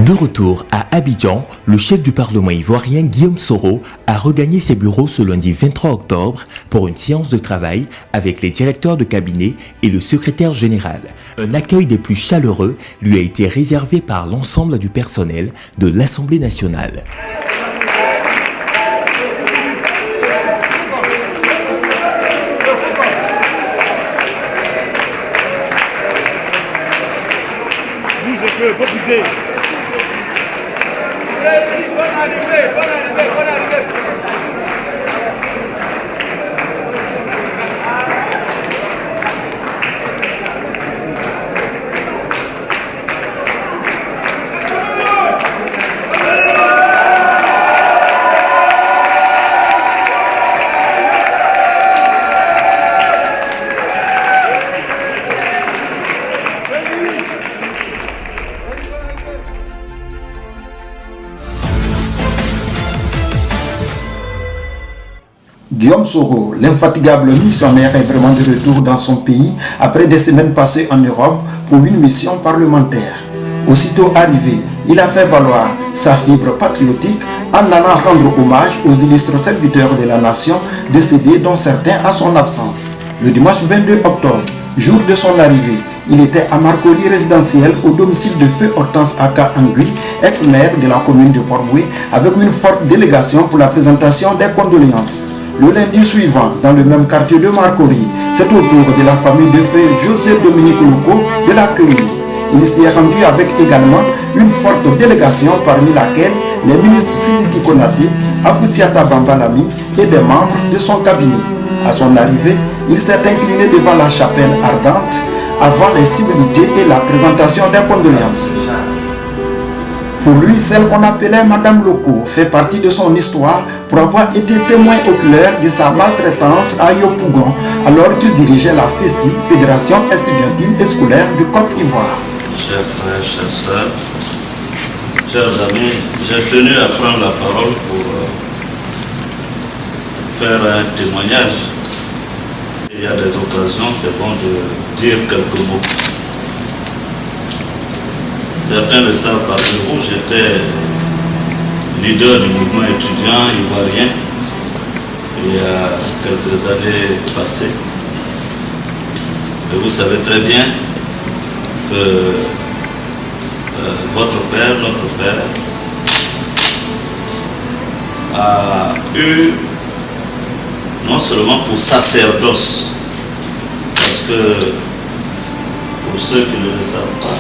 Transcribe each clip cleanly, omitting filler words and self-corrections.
De retour à Abidjan, le chef du Parlement ivoirien Guillaume Soro a regagné ses bureaux ce lundi 23 octobre pour une séance de travail avec les directeurs de cabinet et le secrétaire général. Un accueil des plus chaleureux lui a été réservé par l'ensemble du personnel de l'Assemblée nationale. Bonne arrivée, bonne arrivée, bonne arrivée. Guillaume Soro, l'infatigable missionnaire, est vraiment de retour dans son pays après des semaines passées en Europe pour une mission parlementaire. Aussitôt arrivé, il a fait valoir sa fibre patriotique en allant rendre hommage aux illustres serviteurs de la nation décédés, dont certains à son absence. Le dimanche 22 octobre, jour de son arrivée, il était à Marcory résidentiel au domicile de Feu Hortense Aka Angui, ex-maire de la commune de Port-Boué, avec une forte délégation pour la présentation des condoléances. Le lundi suivant, dans le même quartier de Marcory, c'est au tour de la famille de feu José Dominique Loco de l'accueillir. Il s'y est rendu avec également une forte délégation, parmi laquelle les ministres Sidiki Konaté, Afoussiata Bambalami et des membres de son cabinet. À son arrivée, il s'est incliné devant la chapelle ardente avant les civilités et la présentation des condoléances. Pour lui, celle qu'on appelait Madame Loco fait partie de son histoire pour avoir été témoin oculaire de sa maltraitance à Yopougon alors qu'il dirigeait la FESI, Fédération estudiantine et scolaire de Côte d'Ivoire. Chers frères, chers sœurs, chers amis, j'ai tenu à prendre la parole pour faire un témoignage. Il y a des occasions, c'est bon de dire quelques mots. Certains le savent parmi vous, j'étais leader du mouvement étudiant ivoirien il y a quelques années passées. Et vous savez très bien que votre père, notre père, a eu non seulement pour sacerdoce, parce que pour ceux qui ne le savent pas,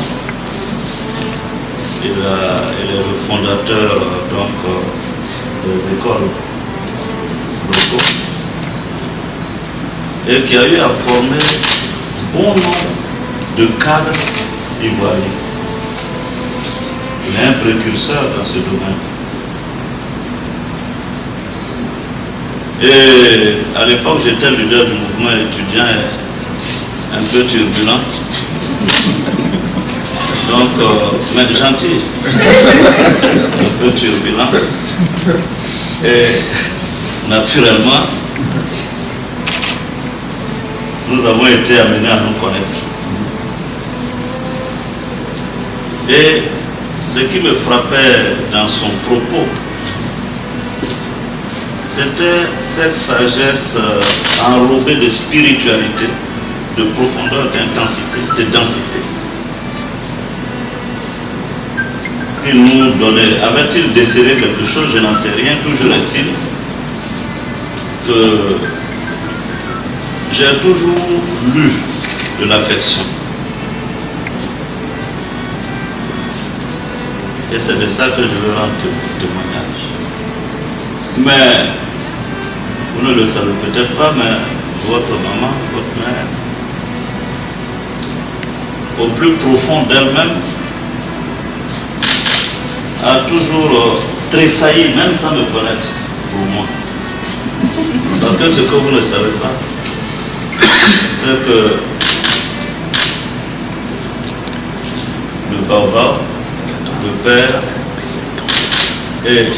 il est le fondateur des écoles locaux et qui a eu à former bon nombre de cadres ivoiriens. Il est un précurseur dans ce domaine. Et à l'époque, j'étais leader du mouvement étudiant un peu turbulent. Donc, mais gentil, un peu turbulent. Et naturellement, nous avons été amenés à nous connaître. Et ce qui me frappait dans son propos, c'était cette sagesse enrobée de spiritualité, de profondeur, d'intensité, de densité. Il nous donnait, avait-il décelé quelque chose, je n'en sais rien, toujours est-il que j'ai toujours lu de l'affection. Et c'est de ça que je veux rendre témoignage. Mais, vous ne le savez peut-être pas, mais votre maman, votre mère, au plus profond d'elle-même, a toujours tressailli, même sans me connaître, pour moi. Parce que ce que vous ne savez pas, c'est que le baobab, le père, est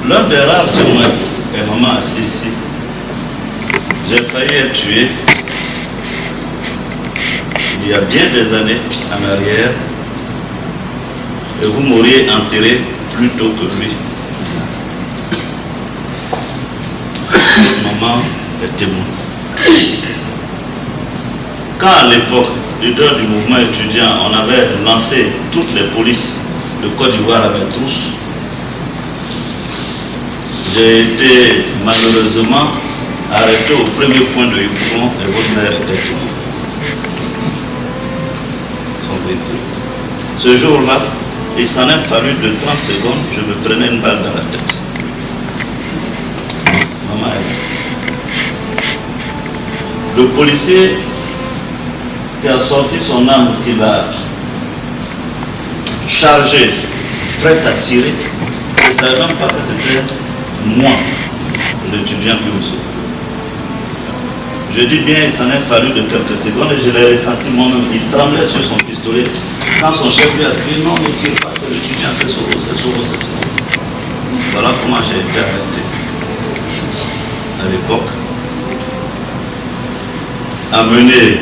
l'un des rares témoins, et maman assise ici. J'ai failli être tué il y a bien des années en arrière et vous m'auriez enterré plus tôt que lui. Maman est témoin. Quand à l'époque, leader du mouvement étudiant, on avait lancé toutes les polices de Côte d'Ivoire à mes trousses, j'ai été malheureusement arrêté au premier point de Yopougon et votre mère était témoin. Ce jour-là, il s'en est fallu de 30 secondes, je me prenais une balle dans la tête. Maman est là. Le policier qui a sorti son arme, qui l'a chargé, prêt à tirer, il ne savait même pas que c'était moi, l'étudiant Guillaume. Je dis bien, il s'en est fallu de quelques secondes et je l'ai ressenti moi-même. Il tremblait sur son pistolet. Quand son chef lui a crié, non, ne tire pas, c'est l'étudiant, c'est Soro, c'est Soro, c'est Soro. Voilà comment j'ai été arrêté à l'époque. Amené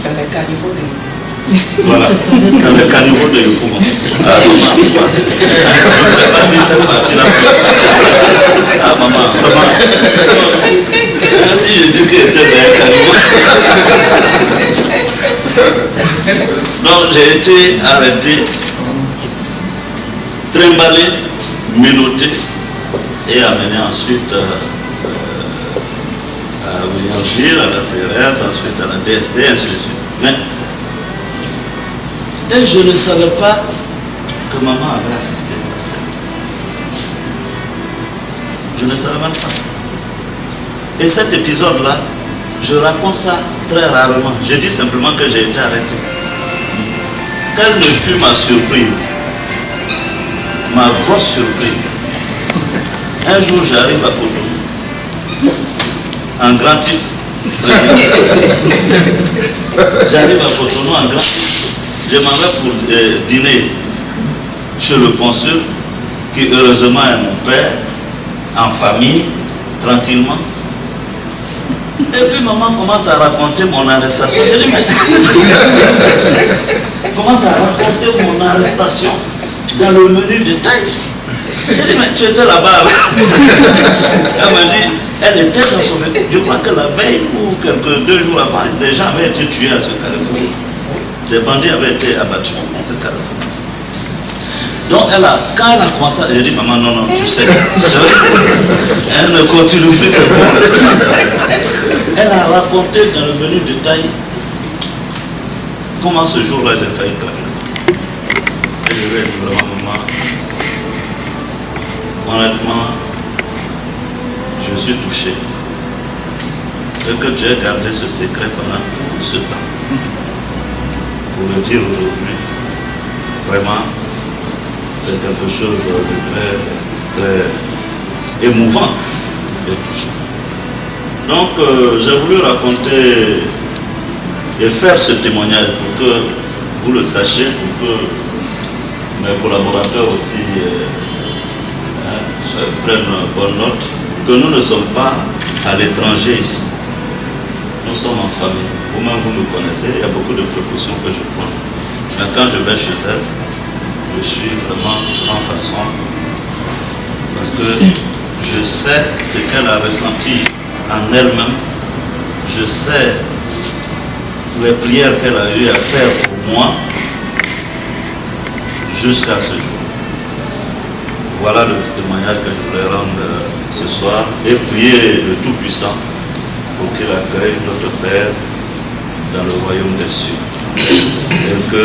dans les caniveaux de voilà, dans le caniveau de Yopougon. Ah maman, cette partie-là. Ah maman, vraiment. Si je dis qu'il était dans un caniveau. Donc j'ai été arrêté, trimballé, menotté et amené ensuite à Williamsville, à la CRS, ensuite à la DST, ainsi de suite. Mais et je ne savais pas que maman avait assisté à ça. Je ne savais même pas. Et cet épisode-là, je raconte ça très rarement. Je dis simplement que j'ai été arrêté. Quelle ne fut ma surprise, ma grosse surprise. Un jour, j'arrive à Cotonou, en grand type. J'arrive à Cotonou en grand type. Je m'en vais pour dîner chez le consul, qui heureusement est mon père, en famille, tranquillement. Et puis maman commence à raconter mon arrestation. Je dis, mais commence à raconter mon arrestation dans le menu détail. Je dis, mais tu étais là-bas. Elle m'a dit, elle était dans son véhicule. Je crois que la veille ou quelques 2 jours avant, des gens avaient été tués à ce carrefour. Des bandits avaient été abattus à ce carrefour. Donc quand elle a commencé, elle a dit, maman, non, tu sais. Elle ne continue plus ce point. Elle a raconté dans le menu détail comment ce jour-là j'ai failli terminer. Et je lui ai dit vraiment, maman, honnêtement, je suis touché. Et que tu aies gardé ce secret pendant tout ce temps. Pour le dire aujourd'hui, vraiment, c'est quelque chose de très, très émouvant et touchant. Donc, j'ai voulu raconter et faire ce témoignage pour que vous le sachiez, pour que mes collaborateurs aussi prennent bonne note, que nous ne sommes pas à l'étranger ici. Nous sommes en famille. Vous-même, vous me connaissez, il y a beaucoup de précautions que je prends. Mais quand je vais chez elle, je suis vraiment sans façon. Parce que je sais ce qu'elle a ressenti en elle-même. Je sais les prières qu'elle a eu à faire pour moi jusqu'à ce jour. Voilà le témoignage que je voulais rendre ce soir et prier le Tout-Puissant pour qu'il accueille notre Père dans le royaume des cieux. Et que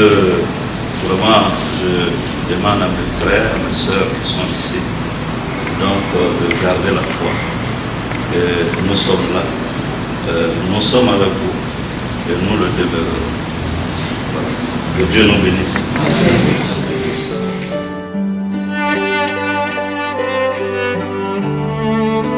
vraiment je demande à mes frères, à mes soeurs qui sont ici, donc de garder la foi. Et nous sommes là, nous sommes avec vous et nous le demeurons. Que Dieu nous bénisse.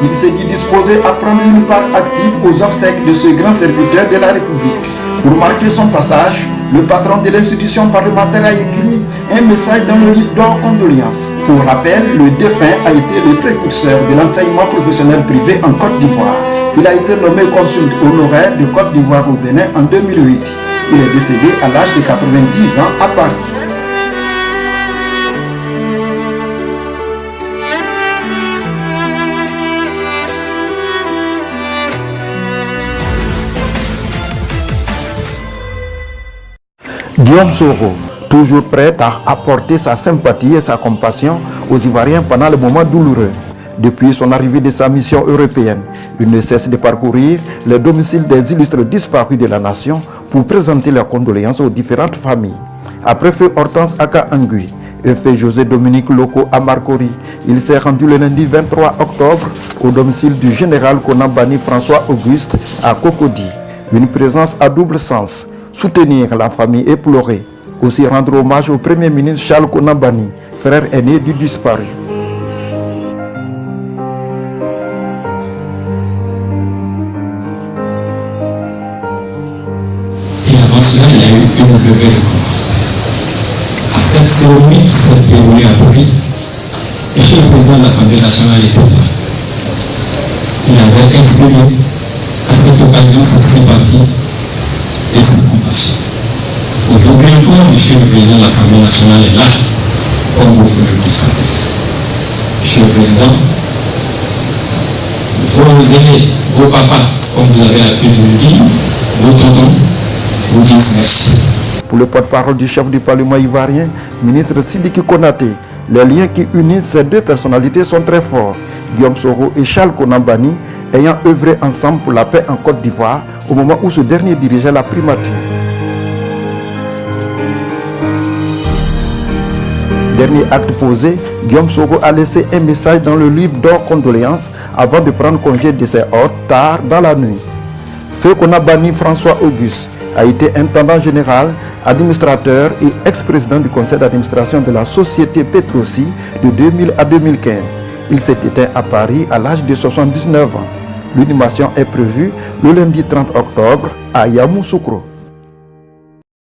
Il s'est dit disposé à prendre une part active aux obsèques de ce grand serviteur de la République. Pour marquer son passage, le patron de l'institution parlementaire a écrit un message dans le livre d'or condoléances. Pour rappel, le défunt a été le précurseur de l'enseignement professionnel privé en Côte d'Ivoire. Il a été nommé consul honoraire de Côte d'Ivoire au Bénin en 2008. Il est décédé à l'âge de 90 ans à Paris. Guillaume Soro, toujours prêt à apporter sa sympathie et sa compassion aux Ivoiriens pendant le moment douloureux. Depuis son arrivée de sa mission européenne, il ne cesse de parcourir les domiciles des illustres disparus de la nation pour présenter leurs condoléances aux différentes familles. Après feu Hortense Aka Angui et feu José Dominique Loko à Marcory, il s'est rendu le lundi 23 octobre au domicile du général Konambani François Auguste à Cocody. Une présence à double sens, soutenir la famille éplorée, aussi rendre hommage au Premier ministre Charles Konambani, frère aîné du disparu. Avant cela, il y a eu une levée de corps. À cette cérémonie qui s'est déroulée à Paris, Monsieur le Président de l'Assemblée nationale était là. Il avait exprimé à cette occasion sa sympathie et sa compassion. Aujourd'hui encore, Monsieur le Président de l'Assemblée nationale est là, comme vous pouvez le constater. Monsieur le Président, vos aînés, vos papas, comme vous avez l'habitude de le dire, vos tontons, vous disent merci. Pour le porte-parole du chef du Parlement ivoirien, ministre Sidiki Konaté, les liens qui unissent ces deux personnalités sont très forts. Guillaume Soro et Charles Konambani ayant œuvré ensemble pour la paix en Côte d'Ivoire au moment où ce dernier dirigeait la primature. Dernier acte posé, Guillaume Soro a laissé un message dans le livre d'or condoléances avant de prendre congé de ses hôtes tard dans la nuit. Feu Konambani François Auguste a été intendant général, administrateur et ex-président du conseil d'administration de la société Petrosi de 2000 à 2015. Il s'est éteint à Paris à l'âge de 79 ans. L'inhumation est prévue le lundi 30 octobre à Yamoussoukro.